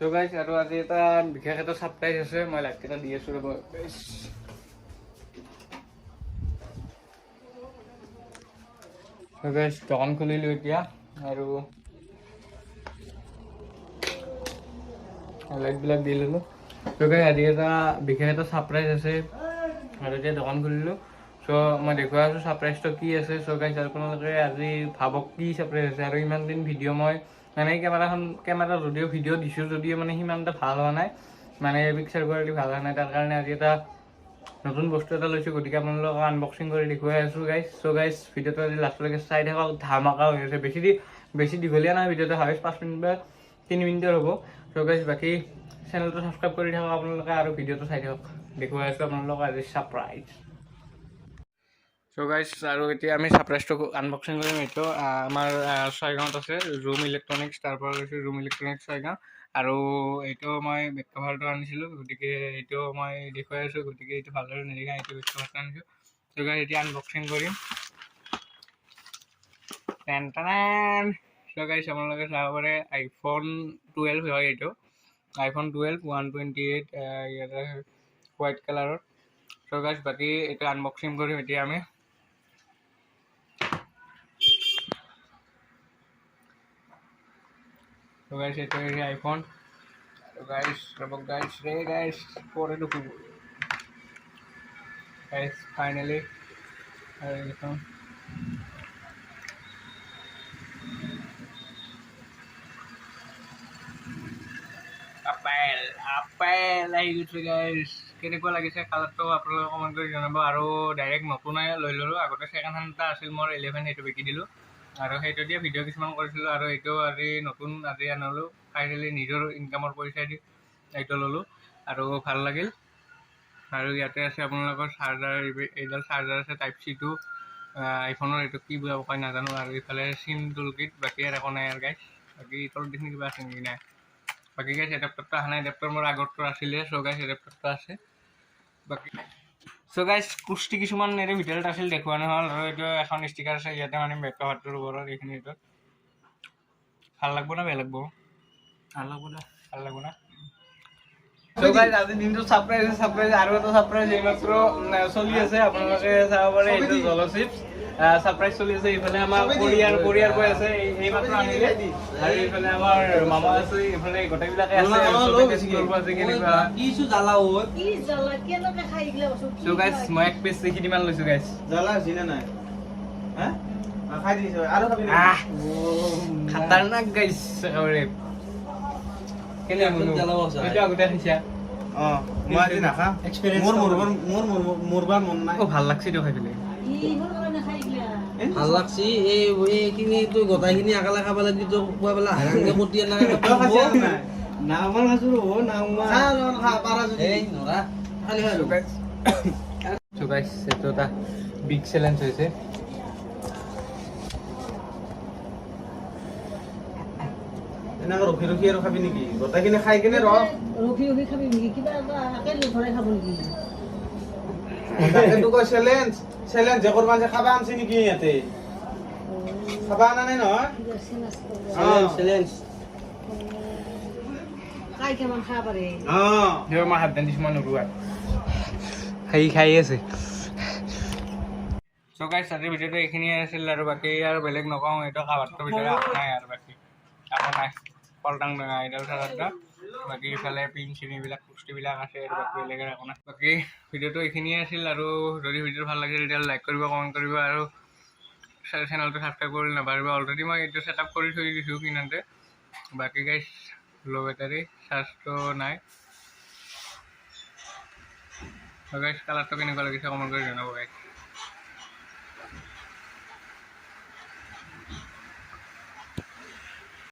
So guys, আৰু আজি এটা বিশেষ এটা সাৰপ্ৰাইজ আছে, মই লাইট এটা দি আছো ৰব গাইস। So guys, দোকান খুলিলো এতিয়া আৰু লাইট বিলাক দি ললো। So guys, আজি এটা বিশেষ এটা সাৰপ্ৰাইজ আছে আৰু এতিয়া দোকান খুলিলো। So মই দেখুৱা আছো সাৰপ্ৰাইজটো কি আছে। So guys, আপোনালোকে আজি ভাবক কি সাৰপ্ৰাইজ আছে। আৰু ইমান দিন ভিডিঅ' মই মানে কেমেৰা যদিও ভিডিঅ' দিছো যদিও মানে সিমান এটা ভাল হোৱা নাই, মানে পিকচাৰ কোৱালিটি ভাল হোৱা নাই। তাৰ কাৰণে আজি এটা নতুন বস্তু এটা লৈছো, গতিকে আপোনালোকক আনবক্সিং কৰি দেখুৱাই আছো গাইজ। চ' গাইজ, ভিডিঅ'টো আজি লাষ্টলৈকে চাই থাকক, ধামাকা হৈ আছে। বেছি দীঘলীয়া নাই ভিডিঅ'টো, হাইষ্ট 5 মিনিট বা 3 মিনিটৰ হ'ব। চ' গাইজ, বাকী চেনেলটো ছাবস্ক্ৰাইব কৰি থাকক আপোনালোকে আৰু ভিডিঅ'টো চাই থাকক। দেখুৱাই আছো আপোনালোকক আজি ছাৰপ্ৰাইজ। চ' গাইজ, আৰু এতিয়া আমি ছাৰপ্ৰাইজটো আনবক্সিং কৰিম। এইটো আমাৰ ছয়গাঁৱত আছে ৰুম ইলেক্ট্ৰনিক্স, তাৰ পৰা লৈছোঁ ৰুম ইলেক্ট্ৰনিক্স ছয়গাঁও। আৰু এইটো মই বেক কভাৰটো আনিছিলোঁ, গতিকে এইটো মই দেখুৱাই আছোঁ। গতিকে এইটো ভালদৰে নেদেখা, এইটো বেক কভাৰটো আনিছোঁ। চ' গাইজ, এতিয়া আনবক্সিং কৰিম। চ' গাইজ, আপোনালোকে চাব পাৰে iPhone 12 হয় এইটো। iPhone 12 128 ইয়াতে হোৱাইট কালাৰৰ। চ' গাইজ, বাকী এইটো আনবক্সিং কৰিম এতিয়া আমি। So guys, ito yung iPhone. So guys, rabag guys, pore duku. Guys, finally, ito. Apple, ahi গৈছে guys. কেনেকুৱা লাগিছে কালাৰটো আপোনালোকে কমেণ্ট কৰি জনাব। আৰু ডাইৰেক্ট নতুনাই লৈ ল'লোঁ। আগতে ছেকেণ্ড হেণ্ড এটা আছিল মোৰ 11, সেইটো বিকি দিলোঁ। আৰু সেইটো দিয়ে ভিডিঅ' কিছুমান কৰিছিলোঁ। আৰু এইটো আজি নতুন আজি আনিলোঁ, ফাইনেলি নিজৰ ইনকামৰ পইচা দি এইটো ল'লোঁ আৰু ভাল লাগিল। আৰু ইয়াতে আছে আপোনালোকৰ চাৰ্জাৰ, এইডাল চাৰ্জাৰ আছে টাইপ C টো। আইফোনৰ এইটো কি বুলি কয় নাজানো। আৰু ইফালে চিম টুল কিট, বাকী আৰু একো নাই আৰু গাইজ। বাকী তলত দেখোন কিবা আছে নেকি? নাই। বাকী গাইজ, এডাপ্টাৰটো অহা নাই। এডাপ্টাৰ মোৰ আগৰটো আছিলে। চ' গাইজ, এডাপ্টাৰটো আছে বাকী। চ' গাইজ, কুস্তি কিছুমান এইটো ভিতৰত আছিল, দেখুওৱা নহ'ল। আৰু এইটো এখন ষ্টিকাৰ আছে ইয়াতে, মানে বেক কভাৰটোৰ ওপৰত এইখিনি। এইটো ভাল লাগব না বেয়া লাগব? ভাল লাগব না। So guys, আজি দিনটো সাৰপ্ৰাইজ আৰু এটা সাৰপ্ৰাইজ এইমাত্ৰ চলি আছে। আপোনালোকে চাব পাৰে, এইটো জল চিপছ সাৰপ্ৰাইজ চলি আছে। ইফালে আমাৰ পৰিয়াৰ কৈ আছে, এইমাত্ৰ আনিলে। আৰু এইফালে আমাৰ মামা আছে, এইফালে গোটেইবিলাকে আছে। So guys, মই এক পিচ কিমান লৈছো গাইজ। খাতাৰনাক গাইজ, একেবাৰে কেনে আগতে খাইছা? ভাল লাগছে খাই পেলাই, ভাল লাগছি। এইখিনি গোটাইখিনি একেলগে খাব লাগি খুৱাই পেলাই হাৰাংকে মতি এইটো এটা বিগ চেলেঞ্জ হৈছে। ৰখি আৰু খাবি নেকি? গোটেইখিনি খাই কিনে ৰখি খাবি নেকি? কিবা ঘৰে খাব নেকি? চেলেঞ্জ যে কৰবা যে খাবা আনছি নেকি? ইয়াতে খাবা আনা নাই নহয়। খাই কেমন খাব পাৰে? মই হাত দান্দিছো, মই নৰুৱা খাই আছে। চ' গাইজ, আজিৰ ভিডিঅ'টো এইখিনিয়ে আছিল। আৰু বাকী আৰু বেলেগ নকওঁ। এইটো কাভাৰটোৰ ভিতৰত একো নাই আৰু বাকী একো নাই। পল্টাং ডঙা এইডাল চাৰ্জাৰটা, বাকী ইফালে পিন চিন এইবিলাক বস্তুবিলাক আছে। আৰু বাকী বেলেগৰ একো নাই। বাকী ভিডিঅ'টো এইখিনিয়ে আছিল। আৰু যদি ভিডিঅ'টো ভাল লাগিছিল তেতিয়াহ'লে লাইক কৰিব, কমেণ্ট কৰিব, আৰু চেনেলটো ছাবস্ক্ৰাইব কৰি নাপাহৰিব। অলৰেডি মই এইটো ছেটআপ কৰি থৈ দিছোঁ কিনাতে। বাকী গাইজ, ল' বেটাৰী, চাৰ্জটো নাই। গাইজ, কালাৰটো কেনেকুৱা লাগিছে কমেণ্ট কৰি জনাব গাইজ।